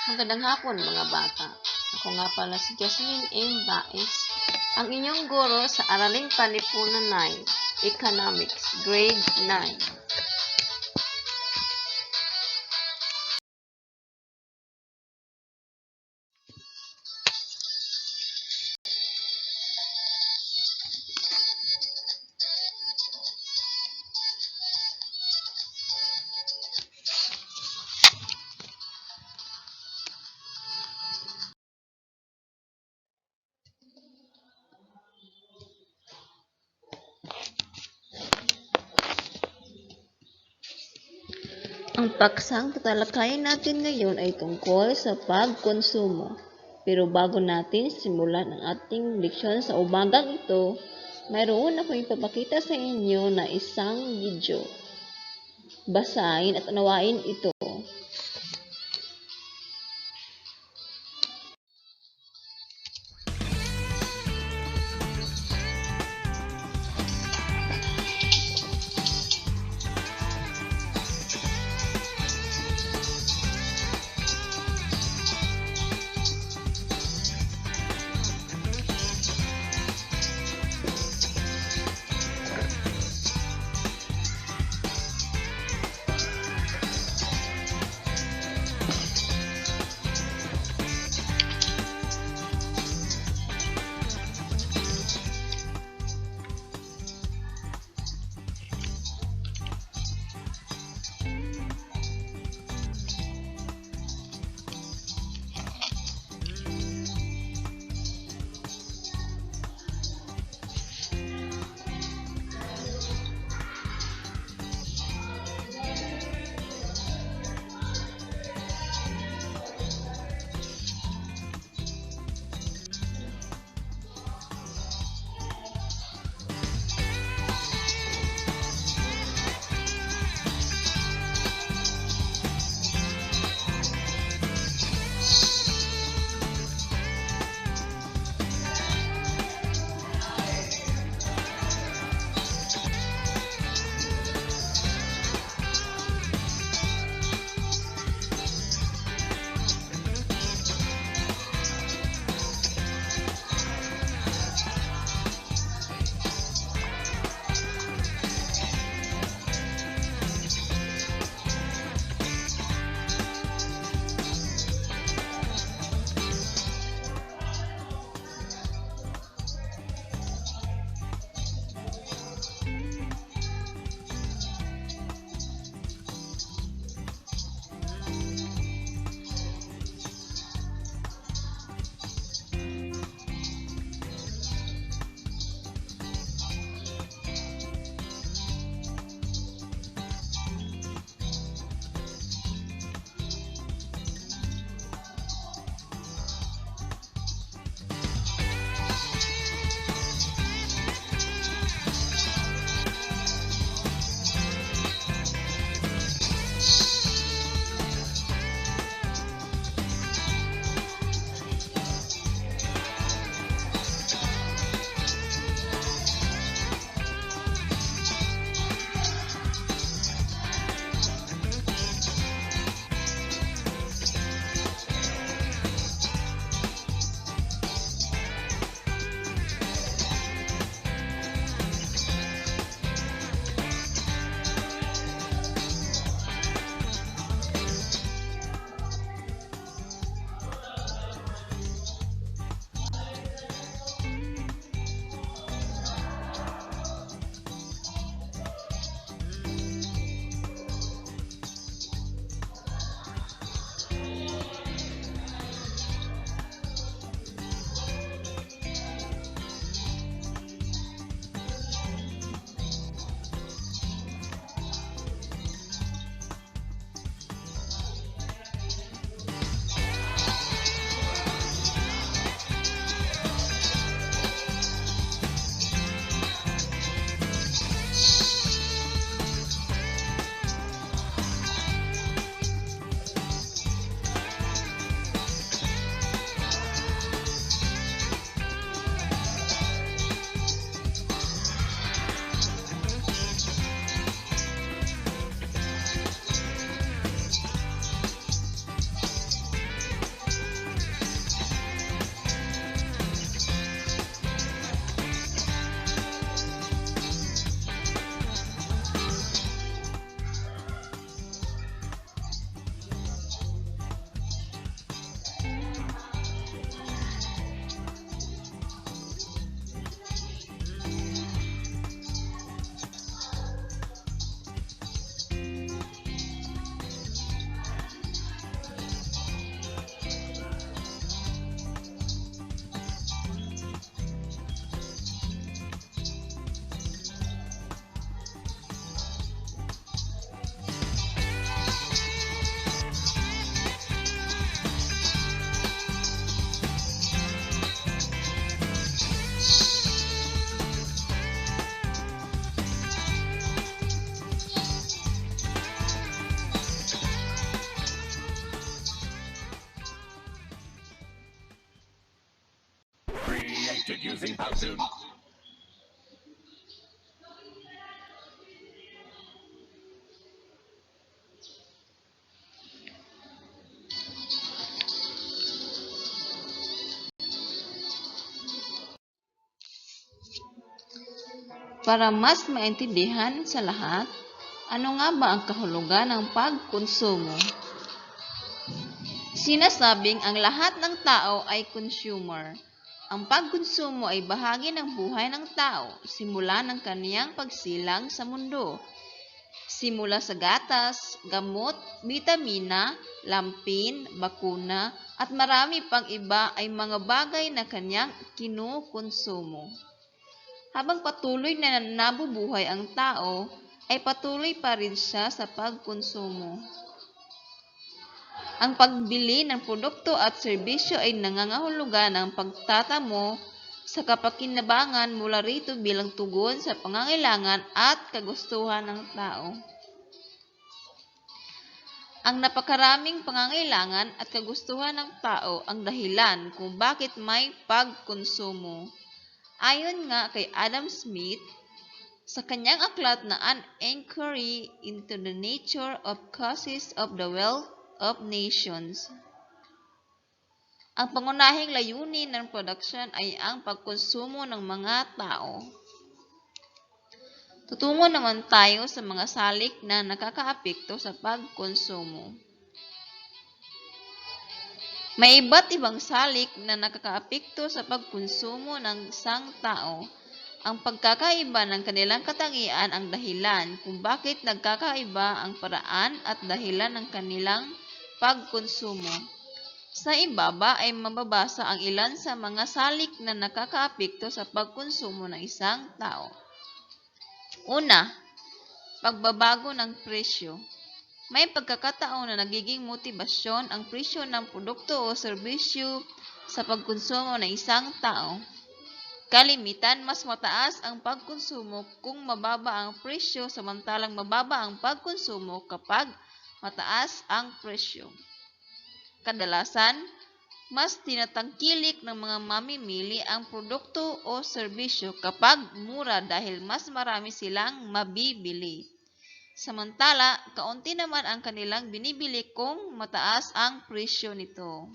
Magandang hapon mga bata. Ako nga pala si Jasmine M. Baez, ang inyong guro sa Araling Palipunan 9, Economics, Grade 9. Ang paksang tatalakayin natin ngayon ay tungkol sa pagkonsumo. Pero bago natin simulan ang ating leksyon sa umagang ito, mayroon akong ipapakita sa inyo na isang video. Basahin at unawain ito. Para mas maintindihan sa lahat, ano nga ba ang kahulugan ng pagkonsumo? Sinasabing ang lahat ng tao ay consumer. Ang pagkonsumo ay bahagi ng buhay ng tao, simula ng kaniyang pagsilang sa mundo. Simula sa gatas, gamot, bitamina, lampin, bakuna, at marami pang iba ay mga bagay na kanyang kinukonsumo. Habang patuloy na nabubuhay ang tao, ay patuloy pa rin siya sa pagkonsumo. Ang pagbili ng produkto at serbisyo ay nangangahulugan ng pagtatamo sa kapakinabangan mula rito bilang tugon sa pangangailangan at kagustuhan ng tao. Ang napakaraming pangangailangan at kagustuhan ng tao ang dahilan kung bakit may pagkonsumo. Ayon nga kay Adam Smith, sa kanyang aklat na An Inquiry into the Nature of Causes of the Wealth of Nations, ang pangunahing layunin ng produksyon ay ang pagkonsumo ng mga tao. Tutungo naman tayo sa mga salik na nakakaapekto sa pagkonsumo. May iba't ibang salik na nakakaapekto sa pagkonsumo ng isang tao. Ang pagkakaiba ng kanilang katangian ang dahilan kung bakit nagkakaiba ang paraan at dahilan ng kanilang pagkonsumo. Sa ibaba ay mababasa ang ilan sa mga salik na nakakaapekto sa pagkonsumo ng isang tao. Una, pagbabago ng presyo. May pagkakataon na nagiging motibasyon ang presyo ng produkto o serbisyo sa pagkonsumo ng isang tao. Kalimitan, mas mataas ang pagkonsumo kung mababa ang presyo, samantalang mababa ang pagkonsumo kapag mataas ang presyo. Kadalasan, mas tinatangkilik ng mga mamimili ang produkto o serbisyo kapag mura dahil mas marami silang mabibili. Samantala, kaunti naman ang kanilang binibili kung mataas ang presyo nito.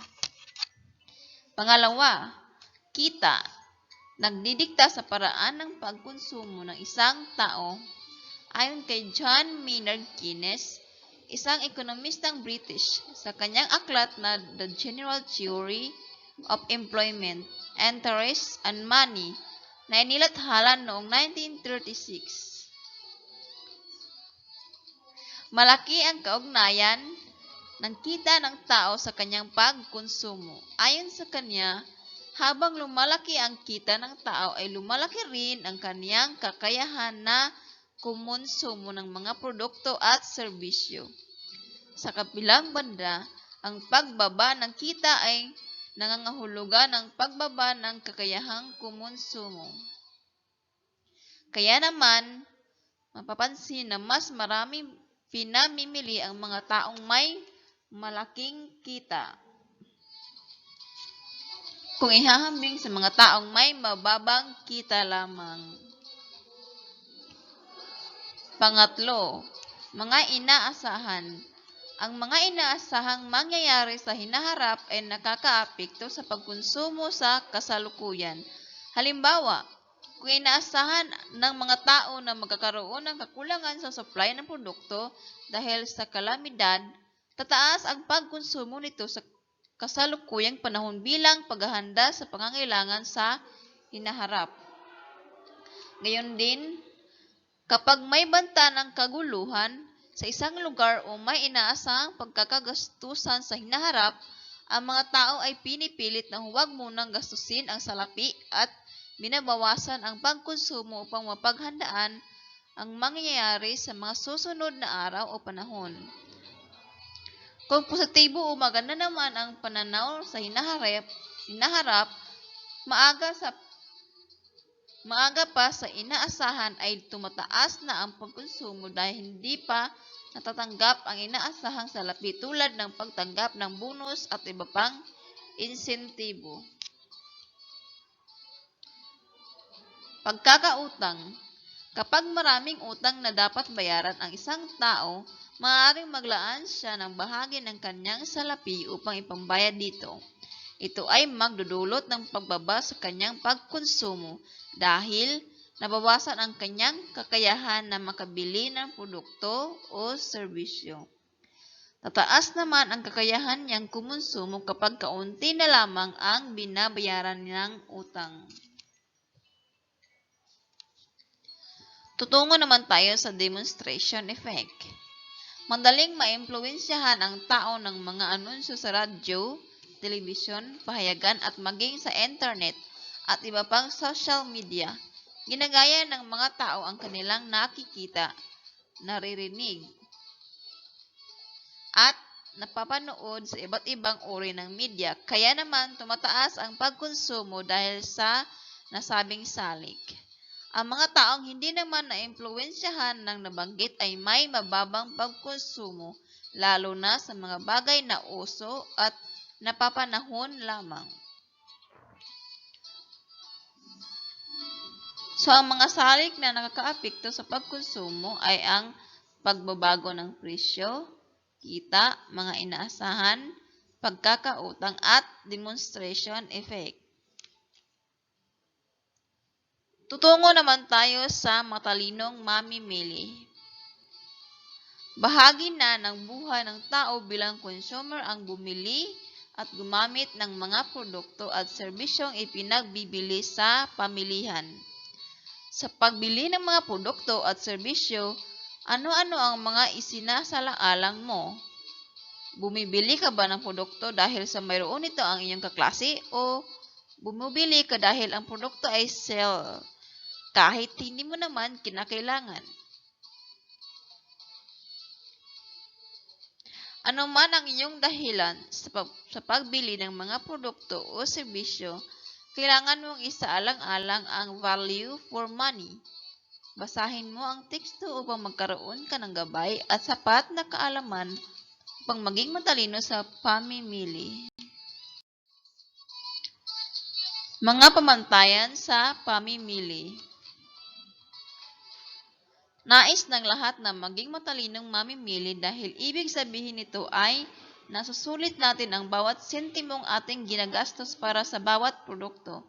Pangalawa, kita. Nagdidikta sa paraan ng pagkonsumo ng isang tao. Ayon kay John Maynard Keynes, isang ekonomistang British, sa kanyang aklat na The General Theory of Employment, Interest and Money na inilathala noong 1936. Malaki ang kaugnayan ng kita ng tao sa kanyang pagkonsumo. Ayon sa kanya, habang lumalaki ang kita ng tao ay lumalaki rin ang kaniyang kakayahan na kumonsumo ng mga produkto at serbisyo. Sa kabilang banda, ang pagbaba ng kita ay nangangahulugan ng pagbaba ng kakayahang kumonsumo. Kaya naman, mapapansin na mas marami pinamimili ang mga taong may malaking kita kung ihahambing sa mga taong may mababang kita lamang. Pangatlo, mga inaasahan. Ang mga inaasahang mangyayari sa hinaharap ay nakakaapekto sa pagkonsumo sa kasalukuyan. Halimbawa, kung inaasahan ng mga tao na magkakaroon ng kakulangan sa supply ng produkto dahil sa kalamidad, tataas ang pagkonsumo nito sa kasalukuyang panahon bilang paghahanda sa pangangailangan sa hinaharap. Gayon din, kapag may banta ng kaguluhan sa isang lugar o may inaasahang pagkakagastusan sa hinaharap, ang mga tao ay pinipilit na huwag munang gastusin ang salapi at binabawasan ang pagkonsumo upang mapaghandaan ang mangyayari sa mga susunod na araw o panahon. Kung positibo o maganda naman ang pananaw sa hinaharap, maaga pa sa inaasahan ay tumataas na ang pagkonsumo dahil hindi pa natatanggap ang inaasahang salapi tulad ng pagtanggap ng bonus at iba pang insentibo. Pagkakautang. Kapag maraming utang na dapat bayaran ang isang tao, maaaring maglaan siya ng bahagi ng kanyang salapi upang ipambayad dito. Ito ay magdudulot ng pagbaba sa kanyang pagkonsumo dahil nabawasan ang kanyang kakayahan na makabili ng produkto o serbisyo. Tataas naman ang kakayahan niyang kumonsumo kapag kaunti na lamang ang binabayaran ng utang. Tutungo naman tayo sa demonstration effect. Madaling maimpluwensyahan ang tao ng mga anunsyo sa radyo, telebisyon, pahayagan at maging sa internet at iba pang social media. Ginagaya ng mga tao ang kanilang nakikita, naririnig, at napapanood sa iba't ibang uri ng media. Kaya naman tumataas ang pagkonsumo dahil sa nasabing salik. Ang mga taong hindi naman naimpluwensyahan ng nabanggit ay may mababang pagkonsumo, lalo na sa mga bagay na uso at napapanahon lamang. So, ang mga salik na nakakaapekto sa pagkonsumo ay ang pagbabago ng presyo, kita, mga inaasahan, pagkakautang at demonstration effect. Tutungo naman tayo sa matalinong mamimili. Bahagi na ng buhay ng tao bilang consumer ang bumili at gumamit ng mga produkto at serbisyong ipinagbibili sa pamilihan. Sa pagbili ng mga produkto at serbisyo, ano-ano ang mga isinasaalang mo? Bumibili ka ba ng produkto dahil sa mayroon ito ang iyong kaklase o bumibili ka dahil ang produkto ay sale? Kahit hindi mo naman kinakailangan. Ano man ang iyong dahilan sa pagbili ng mga produkto o serbisyo, kailangan mong isaalang-alang ang value for money. Basahin mo ang teksto upang magkaroon ka ng gabay at sapat na kaalaman upang maging matalino sa pamimili. Mga pamantayan sa pamimili. Nais ng lahat na maging matalinong mamimili dahil ibig sabihin nito ay nasusulit natin ang bawat sentimong ating ginagastos para sa bawat produkto.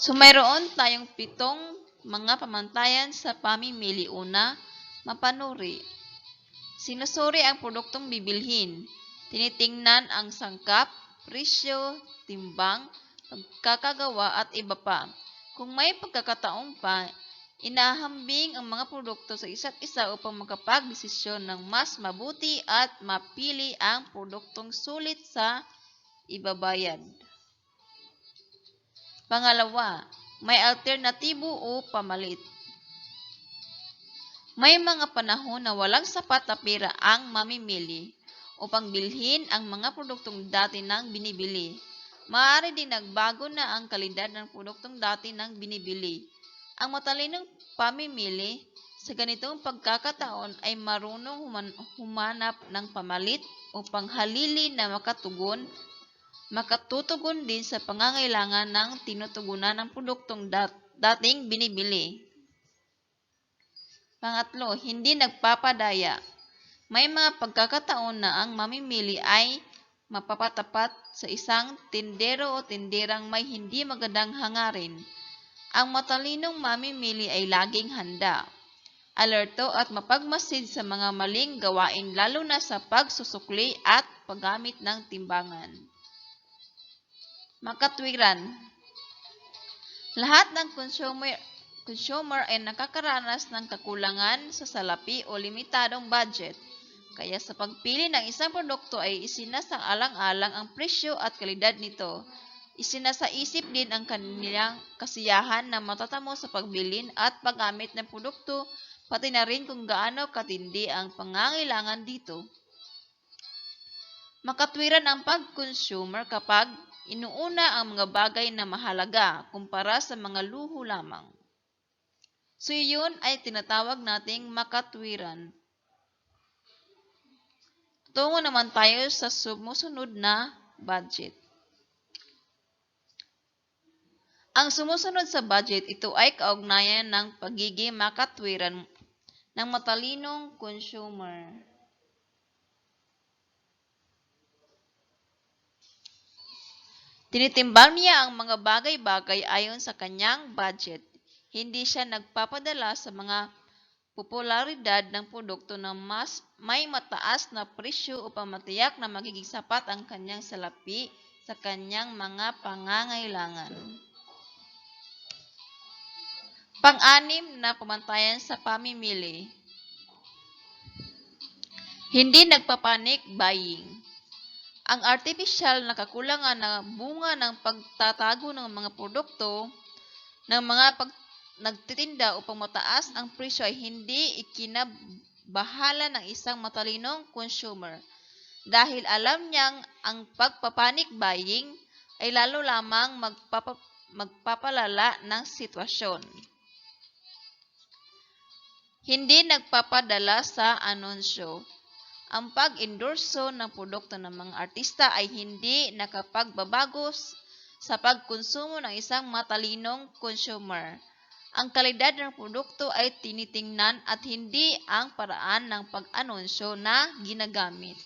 So, mayroon tayong 7 mga pamantayan sa pamimili. Una, mapanuri. Sinusuri ang produktong bibilhin. Tinitingnan ang sangkap, presyo, timbang, pagkakagawa at iba pa. Kung may pagkakataon pa, inahambing ang mga produkto sa isa't isa upang makapagdesisyon ng mas mabuti at mapili ang produktong sulit sa ibabayad. Pangalawa, may alternatibo o pamalit. May mga panahon na walang sapat na pera ang mamimili upang bilhin ang mga produktong dati nang binibili. Maaari din nagbago na ang kalidad ng produktong dati nang binibili. Ang matalinong pamimili sa ganitong pagkakataon ay marunong humanap ng pamalit upang halili na makatutugon din sa pangangailangan ng tinutugunan ng produktong dating binibili. Pangatlo, hindi nagpapadaya. May mga pagkakataon na ang mamimili ay mapapatapat sa isang tindero o tinderang may hindi magandang hangarin. Ang matalinong mamimili ay laging handa, alerto at mapagmasid sa mga maling gawain lalo na sa pagsusukli at paggamit ng timbangan. Makatwiran. Lahat ng consumer ay nakakaranas ng kakulangan sa salapi o limitadong budget. Kaya sa pagpili ng isang produkto ay isinasaalang-alang ang presyo at kalidad nito. Isinasaisip din ang kanilang kasiyahan na matatamo sa pagbilin at paggamit ng produkto, pati na rin kung gaano katindi ang pangangailangan dito. Makatwiran ang pag-consumer kapag inuuna ang mga bagay na mahalaga kumpara sa mga luho lamang. So yun ay tinatawag nating makatwiran. Tungo naman tayo sa sumusunod na budget. Ang sumusunod sa budget, ito ay kaugnayan ng pagiging makatwiran ng matalinong consumer. Tinitimbang niya ang mga bagay-bagay ayon sa kanyang budget. Hindi siya nagpapadala sa mga popularidad ng produkto na mas may mataas na presyo upang matiyak na magiging sapat ang kanyang salapi sa kanyang mga pangangailangan. Pang-anim na pamantayan sa pamimili. Hindi nagpapanik buying. Ang artificial na kakulangan na bunga ng pagtatago ng mga produkto ng mga nagtitinda upang mataas ang presyo ay hindi ikinabahala ng isang matalinong consumer dahil alam niyang ang pagpapanik buying ay lalo lamang magpapalala ng sitwasyon. Hindi nagpapadala sa anunsyo. Ang pag-endorso ng produkto ng mga artista ay hindi nakapagbabago sa pagkonsumo ng isang matalinong consumer. Ang kalidad ng produkto ay tinitingnan at hindi ang paraan ng pag-anunsyo na ginagamit.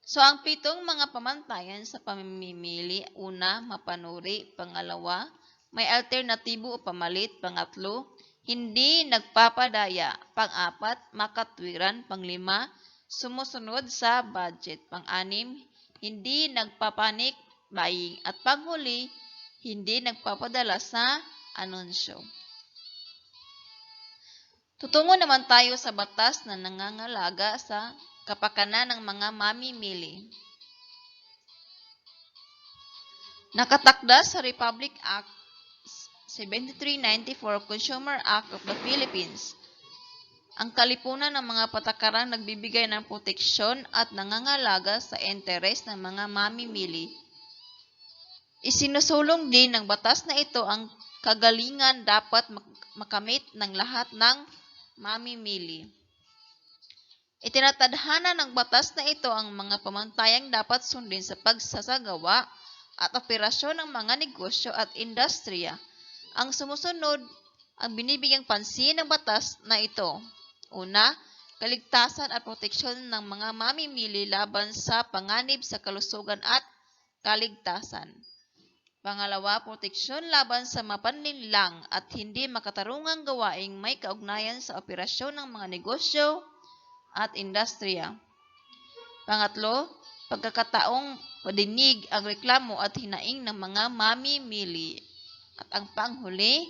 So, ang 7 mga pamantayan sa pamimili, una, mapanuri, pangalawa, may alternatibo o pamalit, pangatlo, hindi nagpapadaya, pang-apat, makatwiran, panglima, sumusunod sa budget, pang-anim, hindi nagpapanik buying, at panghuli, hindi nagpapadala sa anunsyo. Tutungo naman tayo sa batas na nangangalaga sa kapakanan ng mga mamimili. Nakatakda sa Republic Act 7394 Consumer Act of the Philippines. Ang kalipunan ng mga patakarang nagbibigay ng proteksyon at nangangalaga sa interes ng mga mamimili. Isinusulong din ng batas na ito ang kagalingan dapat makamit ng lahat ng mamimili. Itinatadhana ng batas na ito ang mga pamantayang dapat sundin sa pagsasagawa at operasyon ng mga negosyo at industriya. Ang sumusunod ang binibigyang pansin ng batas na ito. Una, kaligtasan at proteksyon ng mga mamimili laban sa panganib sa kalusugan at kaligtasan. Pangalawa, proteksyon laban sa mapanlinlang at hindi makatarungang gawaing may kaugnayan sa operasyon ng mga negosyo at industriya. Pangatlo, pagkakataong madinig ang reklamo at hinaing ng mga mamimili. At ang panghuli,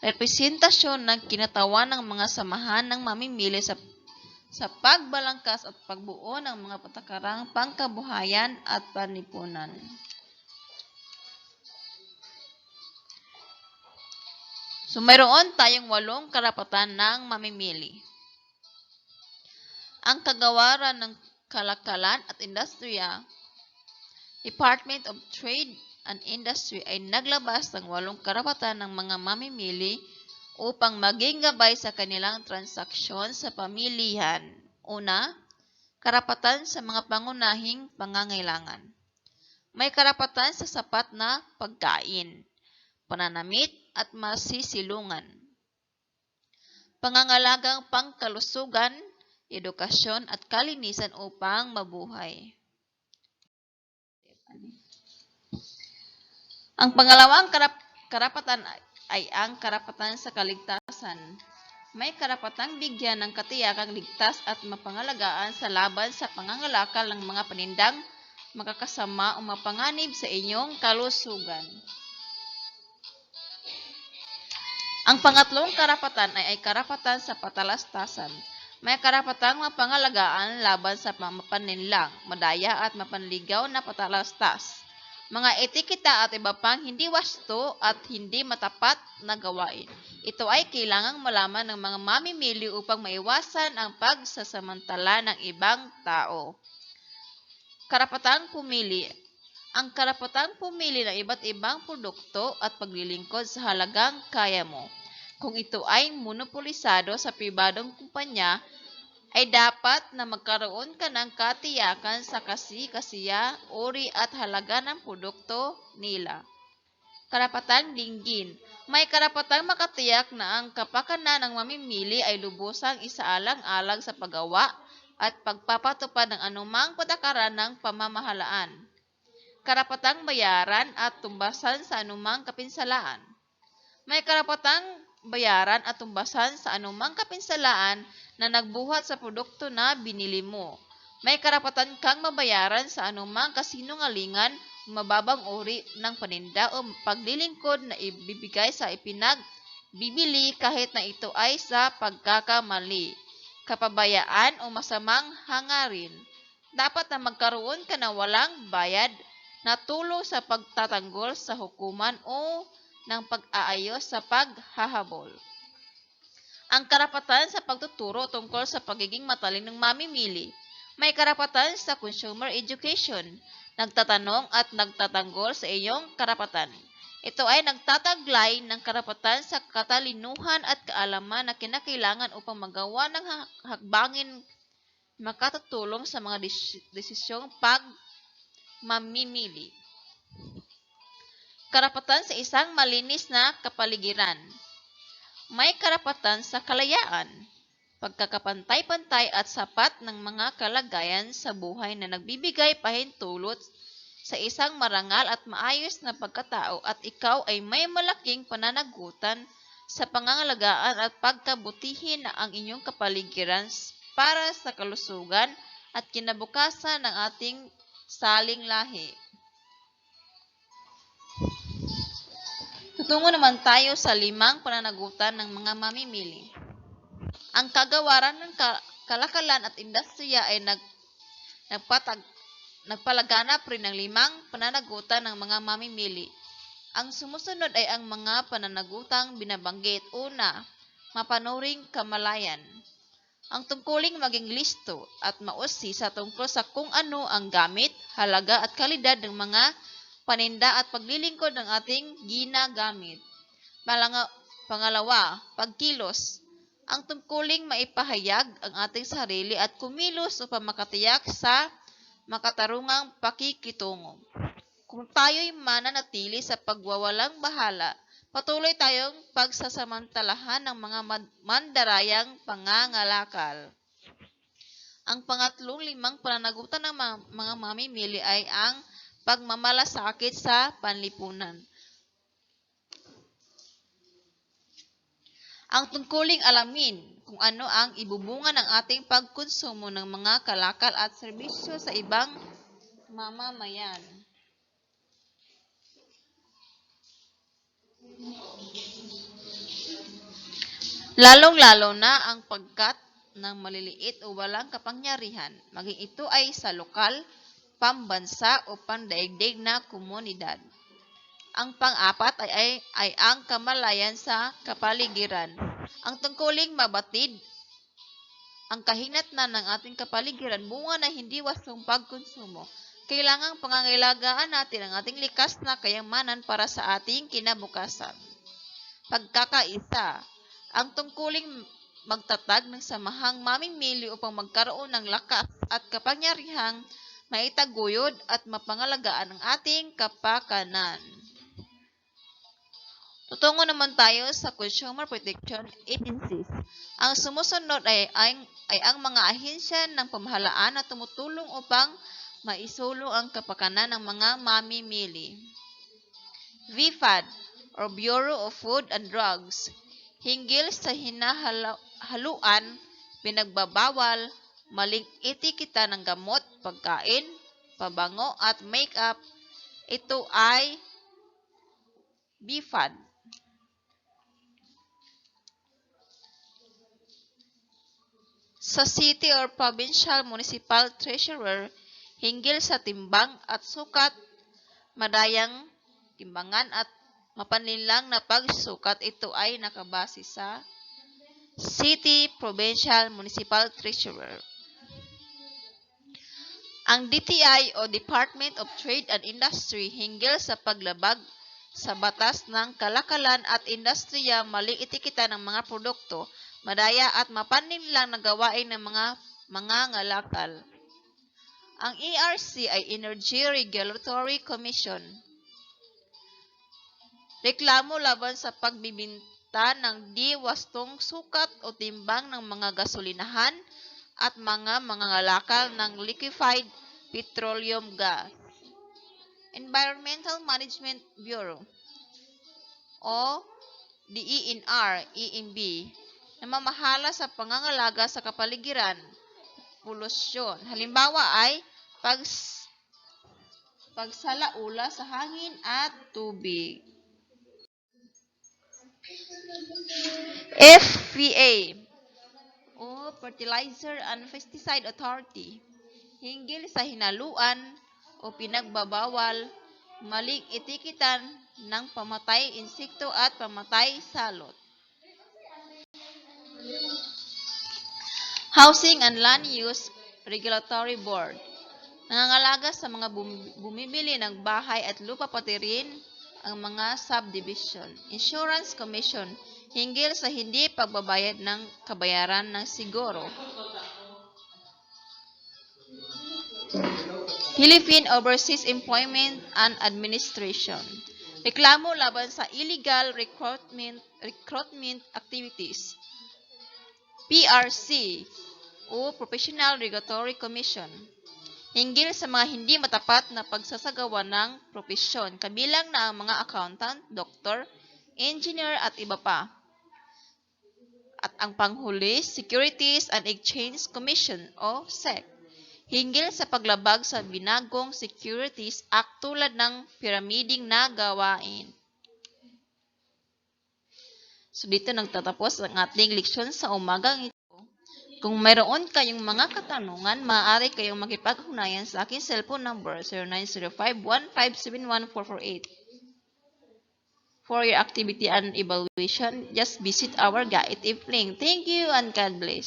representasyon ng kinatawan ng mga samahan ng mamimili sa pagbalangkas at pagbuo ng mga patakarang pangkabuhayan at panlipunan. So, mayroon tayong 8 karapatan ng mamimili. Ang Kagawaran ng Kalakalan at Industriya, Department of Trade and Industry ay naglabas ng 8 karapatan ng mga mamimili upang maging gabay sa kanilang transaksyon sa pamilihan. Una, karapatan sa mga pangunahing pangangailangan. May karapatan sa sapat na pagkain, pananamit at masisilungan. Pangangalagang pangkalusugan, edukasyon at kalinisan upang mabuhay. Ang pangalawang karapatan ay ang karapatan sa kaligtasan. May karapatang bigyan ng katiyakang ligtas at mapangalagaan sa laban sa pangangalakal ng mga panindang makakasama o mapanganib sa inyong kalusugan. Ang pangatlong karapatan ay karapatan sa patalastasan. May karapatang mapangalagaan laban sa mapaninlang, madaya at mapanligaw na patalastas, mga etiketa at iba pang hindi wasto at hindi matapat na gawain. Ito ay kailangang malaman ng mga mamimili upang maiwasan ang pagsasamantala ng ibang tao. Karapatang pumili. Ang karapatang pumili ng iba't ibang produkto at paglilingkod sa halagang kaya mo. Kung ito ay monopolisado sa pribadong kumpanya, ay dapat na magkaroon ka ng katiyakan sa kasi-kasiya, uri at halaga ng produkto nila. Karapatang dinggin. May karapatang makatiyak na ang kapakanan ng mamimili ay lubusang isaalang-alang sa paggawa at pagpapatupad ng anumang patakaran ng pamamahalaan. Karapatang bayaran at tumbasan sa anumang kapinsalaan. May karapatang bayaran at tumbasan sa anumang kapinsalaan na nagbuhat sa produkto na binili mo. May karapatan kang mabayaran sa anumang kasinungalingan, mababang uri ng paninda o paglilingkod na ibibigay sa ipinagbibili kahit na ito ay sa pagkakamali, kapabayaan o masamang hangarin. Dapat na magkaroon ka na walang bayad na tulong sa pagtatanggol sa hukuman o ng pag-aayos sa paghahabol. Ang karapatan sa pagtuturo tungkol sa pagiging matalinong mamimili. May karapatan sa consumer education, nagtatanong at nagtatanggol sa iyong karapatan. Ito ay nagtataglay ng karapatan sa katalinuhan at kaalaman na kinakailangan upang magawa ng hakbangin makatutulong sa mga desisyong pagmamimili. Karapatan sa isang malinis na kapaligiran. May karapatan sa kalayaan, pagkakapantay-pantay at sapat ng mga kalagayan sa buhay na nagbibigay pahintulot sa isang marangal at maayos na pagkatao at ikaw ay may malaking pananagutan sa pangangalagaan at pagkabutihin na ang inyong kapaligiran para sa kalusugan at kinabukasan ng ating saling lahi. Tutungo naman tayo sa 5 pananagutan ng mga mamimili. Ang kagawaran ng kalakalan at industriya ay nagpalaganap rin ng 5 pananagutan ng mga mamimili. Ang sumusunod ay ang mga pananagutang binabanggit. Una, mapanuring kamalayan. Ang tungkuling maging listo at mausisa tungkol sa kung ano ang gamit, halaga at kalidad ng mga paninda at paglilingkod ng ating ginagamit. Pangalawa, pagkilos. Ang tungkuling maipahayag ang ating sarili at kumilos upang makatiyak sa makatarungang pakikitungo. Kung tayo'y mananatili sa pagwawalang bahala, patuloy tayong pagsasamantalahan ng mga mandarayang pangangalakal. Ang pangatlong 5 pananagutan ng mga mamimili ay ang pagmamalasakit sa panlipunan. Ang tungkuling alamin kung ano ang ibubunga ng ating pagkonsumo ng mga kalakal at serbisyo sa ibang mamamayan. Lalong-lalo na ang pagkat ng maliliit o walang kapangyarihan, maging ito ay sa lokal, pambansa o pandaigdig na komunidad. Ang pang-apat ay ang kamalayan sa kapaligiran. Ang tungkuling mabatid ang kahinatnan ng ating kapaligiran bunga na hindi wastong pagkonsumo. Kailangang pangangailangan natin ang ating likas na kayamanan para sa ating kinabukasan. Pagkakaisa. Ang tungkuling magtatag ng samahang mamimili upang magkaroon ng lakas at kapangyarihang maitaguyod at mapangalagaan ang ating kapakanan. Tutungo naman tayo sa Consumer Protection Agencies. Ang sumusunod ay ang mga ahensya ng pamahalaan na tumutulong upang maisulong ang kapakanan ng mga mamimili. VFAD or Bureau of Food and Drugs. Hinggil sa hinahaluan, pinagbabawal, maling etiketa ng gamot, pagkain, pabango at make-up. Ito ay BFAD. Sa City or Provincial Municipal Treasurer, hinggil sa timbang at sukat, madayang timbangan at mapanlinlang na pagsukat, ito ay nakabase sa City, Provincial, Municipal Treasurer. Ang DTI o Department of Trade and Industry hinggil sa paglabag sa batas ng kalakalan at industriya, maling etiketa ng mga produkto, madaya at mapanlinlang na gawain ng mga ngalakal. Ang ERC ay Energy Regulatory Commission. Reklamo laban sa pagbibinta ng di wastong sukat o timbang ng mga gasolinahan at mga ngalakal ng liquefied petroleum gas. Environmental Management Bureau o DENR, EMB, namamahala sa pangangalaga sa kapaligiran, polusyon. Halimbawa ay pagsalaula sa hangin at tubig. FPA o Fertilizer and Pesticide Authority, hinggil sa hinaluan o pinagbabawal, maling etikitan ng pamatay insekto at pamatay salot. Housing and Land Use Regulatory Board, nangangalaga sa mga bumibili ng bahay at lupa, pati rin ang mga subdivision. Insurance Commission, hinggil sa hindi pagbabayad ng kabayaran ng siguro. Philippine Overseas Employment and Administration, reklamo laban sa illegal recruitment activities. PRC o Professional Regulatory Commission, hinggil sa mga hindi matapat na pagsasagawa ng propesyon, kabilang na ang mga accountant, doktor, engineer at iba pa. At ang panghuli, Securities and Exchange Commission o SEC, hinggil sa paglabag sa binagong Securities Act tulad ng pyramiding na gawain. So dito nagtatapos ang ating leksyon sa umagang ito. Kung mayroon kayong mga katanungan, maaari kayong makipag-ugnayan sa aking cellphone number 0905-1571448. For your activity and evaluation, just visit our Gaitip link. Thank you and God bless.